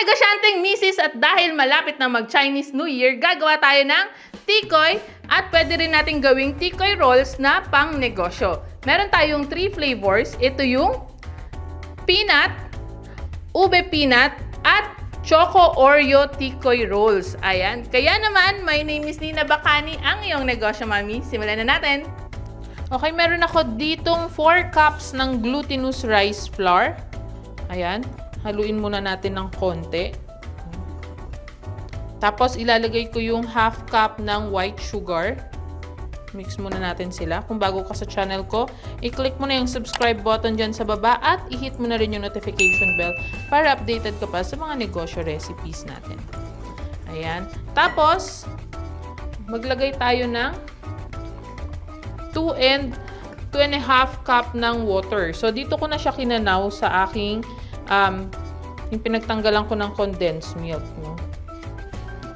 negosyanteng misis, at dahil malapit na mag-Chinese New Year, gagawa tayo ng tikoy at pwede rin natin gawing tikoy rolls na pang negosyo. Meron tayong 3 flavors. Ito yung peanut, ube peanut, at choco Oreo tikoy rolls. Ayan. Kaya naman, my name is Nina Bacani, ang iyong negosyo, mami. Simulan na natin. Okay, meron ako ditong 4 cups ng glutinous rice flour. Ayan. Haluin muna natin ng konti. Tapos, ilalagay ko yung half cup ng white sugar. Mix muna natin sila. Kung bago ka sa channel ko, i-click mo na yung subscribe button dyan sa baba at i-hit mo na rin yung notification bell para updated ka pa sa mga negosyo recipes natin. Ayan. Tapos, maglagay tayo ng 2 and 2.5 cup ng water. So, dito ko na siya kinanaw sa aking yung pinagtanggalan ko ng condensed milk, no?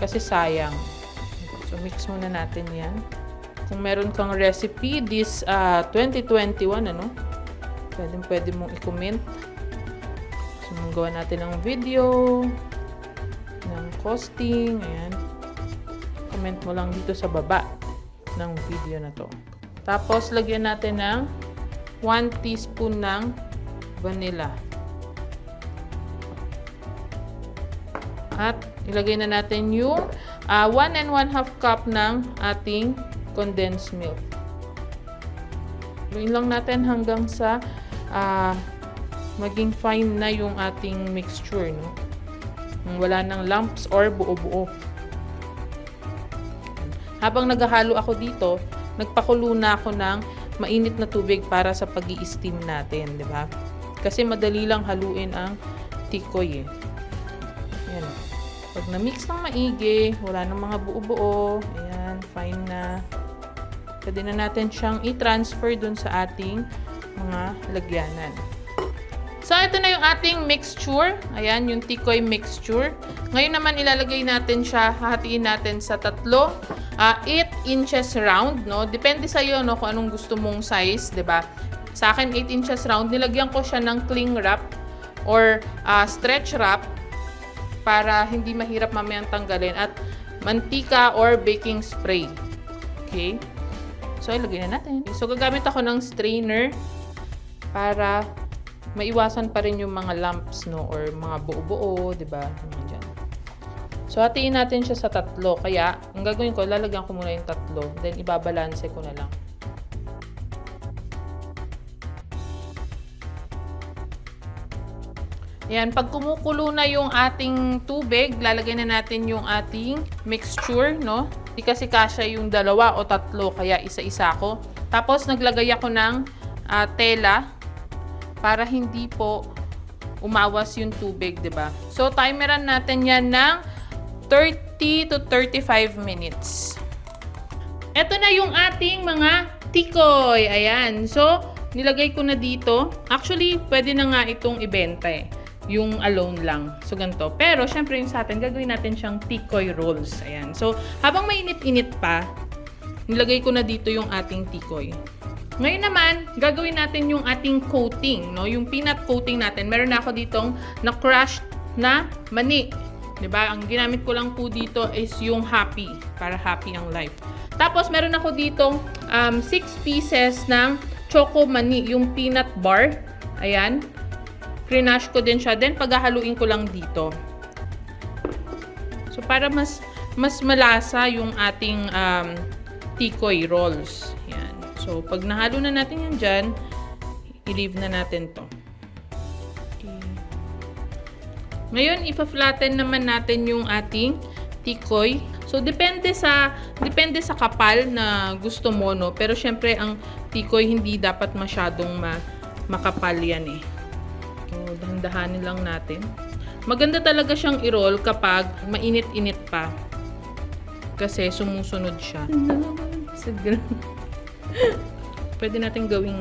Kasi sayang. So, mix muna natin yan. Kung meron kang recipe this 2021, ano? Pwede mong i-comment. So, gawa natin ng video, ng costing, ayan. Comment mo lang dito sa baba ng video na to. Tapos, lagyan natin ng 1 teaspoon ng vanilla. At ilagay na natin yung 1 and 1/2 cup ng ating condensed milk. Luin lang natin hanggang sa maging fine na yung ating mixture, no? Wala nang lumps or buo-buo. Habang naghahalo ako dito, nagpakulo na ako ng mainit na tubig para sa pag-i-steam natin, di ba? Kasi madali lang haluin ang tikoy, eh. Ayan. Pag na-mix ng maigi, wala nang mga buo-buo, ayan, fine na. Pwede na natin siyang i-transfer dun sa ating mga lagyanan. So, ito na yung ating mixture. Ayan, yung tikoy mixture. Ngayon naman, ilalagay natin siya, hahatiin natin sa 8 inches round, no? Depende sa iyo, no, kung anong gusto mong size, 'di ba? Sa akin, 8 inches round. Nilagyan ko siya ng cling wrap or stretch wrap para hindi mahirap mamayang tanggalin, at mantika or baking spray. Okay? So, ilagay na natin. So, gagamit ako ng strainer para maiwasan pa rin yung mga lumps, no, or mga buo-buo, 'di ba? Diyan. So, hatiin natin siya sa 3. Kaya, ang gagawin ko, lalagyan ko muna yung 3. Then, ibabalanse ko na lang. Ayan, pag kumukulo na yung ating tubig, lalagay na natin yung ating mixture, no? Di kasi kasya yung 2 o 3, kaya isa-isa ko. Tapos, naglagay ako ng tela para hindi po umawas yung tubig, 'di ba? So, timeran natin yan ng 30 to 35 minutes. Ito na yung ating mga tikoy. Ayan. So, nilagay ko na dito. Actually, pwede na nga itong ibenta, eh. Yung alone lang. So, ganito. Pero, syempre yung sa atin, gagawin natin siyang tikoy rolls. Ayan. So, habang mainit-init pa, nilagay ko na dito yung ating tikoy. Ngayon naman, gagawin natin yung ating coating, no? Yung peanut coating natin. Meron na ako ditong na-crushed na mani. Diba? Ang ginamit ko lang po dito is yung happy. Para happy ang life. Tapos, meron ako ditong 6 pieces ng choco mani. Yung peanut bar. Ayan. Crinash ko din siya. Then, paghahaluin ko lang dito. So, para mas malasa yung ating tikoy rolls. Ayan. So, pag nahalo na natin yan dyan, i-leave na natin to. Okay. Ngayon, ipa-flatten naman natin yung ating tikoy. So, depende sa kapal na gusto mo, no? Pero, syempre, ang tikoy hindi dapat masyadong makapal yan, eh. So, dahan-dahanin lang natin. Maganda talaga siyang i-roll kapag mainit-init pa. Kasi sumusunod siya. Pwede natin gawing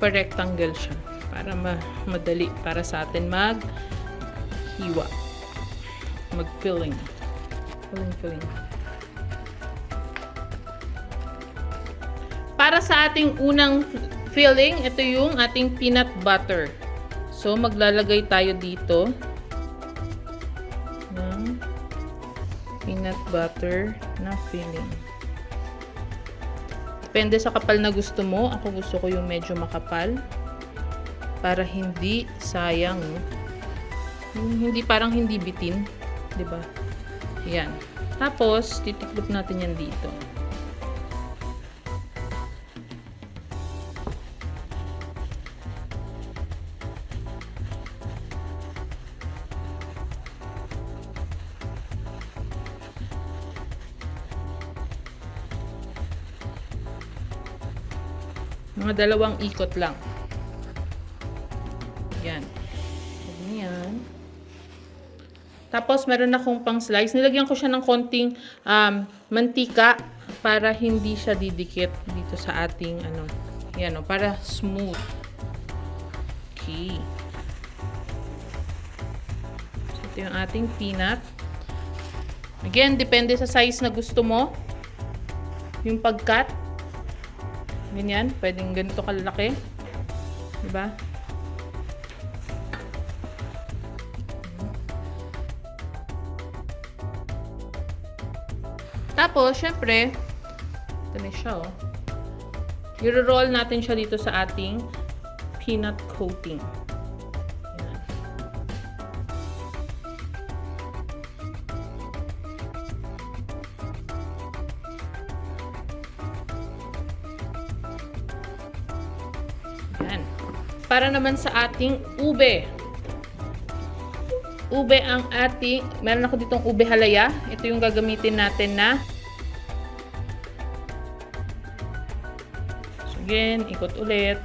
pa-rectangle siya para madali para sa atin mag-hiwa. Mag-filling. Filling. Para sa ating unang filling, ito yung ating peanut butter. So, maglalagay tayo dito. ng peanut butter na filling. Depende sa kapal na gusto mo. Ako gusto ko yung medyo makapal para hindi sayang. Hindi parang hindi bitin, 'di ba? Yan. Tapos titiklop natin yan dito. Mga 2 ikot lang. Yan. Yan. Tapos, meron akong pang slice. Nilagyan ko siya ng konting mantika para hindi siya didikit dito sa ating, yan o, para smooth. Okay. So, ito yung ating peanut. Again, depende sa size na gusto mo. Yung pag-cut. Ganyan, pwedeng ganito kalaki. Diba? Tapos, syempre, ito na siya, oh. I-roll natin siya dito sa ating peanut coating. Yan. Para naman sa ating ube. Ube ang ating, meron ako ditong ube halaya. Ito yung gagamitin natin na. So again, ikot ulit.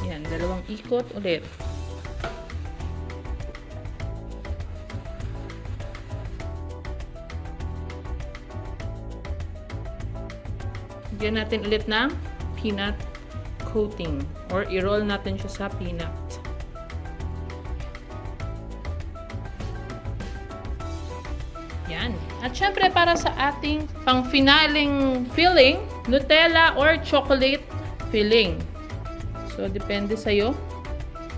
Yan, 2 ikot ulit. Lagyan natin ulit ng peanut coating or i-roll natin siya sa peanut. Yan. At syempre para sa ating pang-finaling filling, Nutella or chocolate filling. So depende sa'yo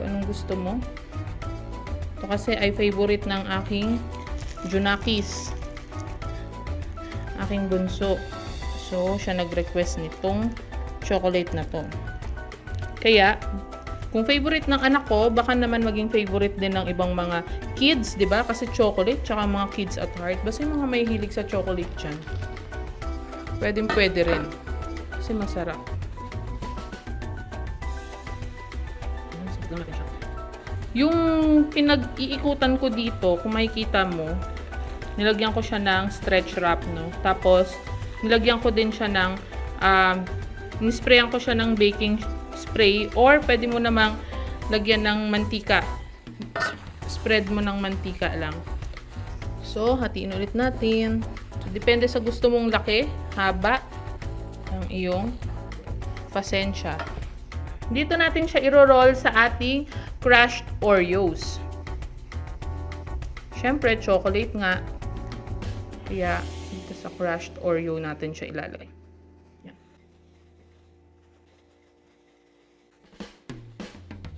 kung anong gusto mo. Ito kasi ay favorite ng aking Junakis. Aking bunso. So, siya nag-request nitong chocolate na to. Kaya, kung favorite ng anak ko, baka naman maging favorite din ng ibang mga kids, di ba? Kasi chocolate, tsaka mga kids at heart. Basta yung mga may hilig sa chocolate dyan. Pwede rin. Kasi masarap. Yung pinag-iikutan ko dito, kung makikita mo, nilagyan ko siya ng stretch wrap, no? Tapos, nilagyan ko din siya ng, nisprayan ko siya ng baking spray or pwede mo namang lagyan ng mantika. Spread mo ng mantika lang. So, hatiin ulit natin. So, depende sa gusto mong laki, haba, ng iyong pasensya. Dito natin siya iro-roll sa ating crushed Oreos. Siyempre, chocolate nga. Kaya, dito sa crushed Oreo natin siya ilalagay. Yan.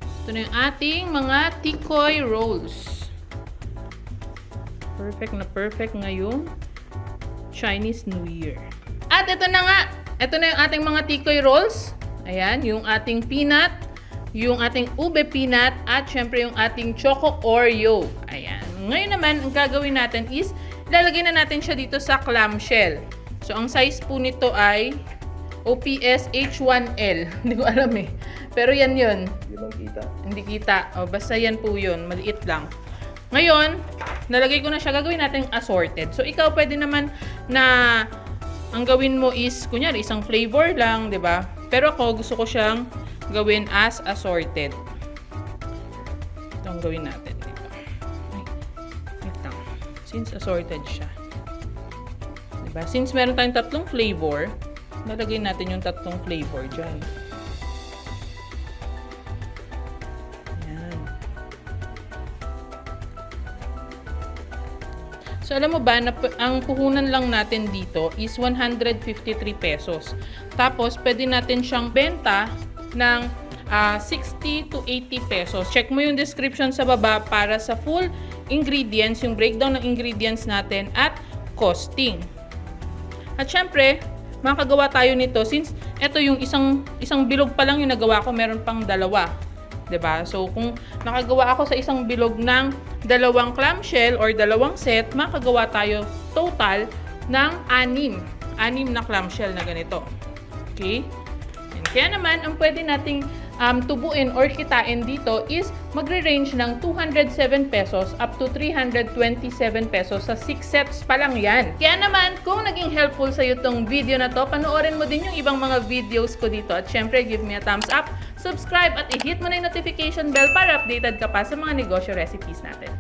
Ito na yung ating mga Tikoy rolls. Perfect na perfect ngayong Chinese New Year. At ito na nga. Ito na yung ating mga Tikoy rolls. Ayan, yung ating peanut, yung ating ube peanut, at syempre yung ating choco Oreo. Ayan. Ngayon naman, ang gagawin natin is ilalagay na natin siya dito sa clamshell. So, ang size po nito ay OPS H1L. Hindi ko alam eh. Pero yan yun. Hindi bang kita? Hindi kita. O, basta yan po yun. Maliit lang. Ngayon, nalagay ko na siya. Gagawin natin assorted. So, ikaw pwede naman na ang gawin mo is, kunyari, isang flavor lang, di ba? Pero ako, gusto ko siyang gawin as assorted. Ito ang gawin natin. Since assorted siya. Diba? Since meron tayong 3 flavor, nalagay natin yung 3 flavor dyan. Ayan. So alam mo ba na ang puhunan lang natin dito is 153 pesos. Tapos pwede natin siyang benta ng 60 to 80 pesos. Check mo yung description sa baba para sa full ingredients, yung breakdown ng ingredients natin at costing. At syempre, makakagawa tayo nito since ito yung isang bilog pa lang yung nagawa ko, meron pang dalawa. 'Di ba? So kung nakagawa ako sa isang bilog ng dalawang clamshell or dalawang set, makagawa tayo total ng 6 na clamshell na ganito. Okay? And kaya naman, ang pwede nating tubuin or kitain dito is magre-range ng 207 pesos up to 327 pesos sa 6 sets pa lang yan. Kaya naman, kung naging helpful sa'yo tong video na to, panoorin mo din yung ibang mga videos ko dito. At syempre, give me a thumbs up, subscribe at i-hit mo na yung notification bell para updated ka pa sa mga negosyo recipes natin.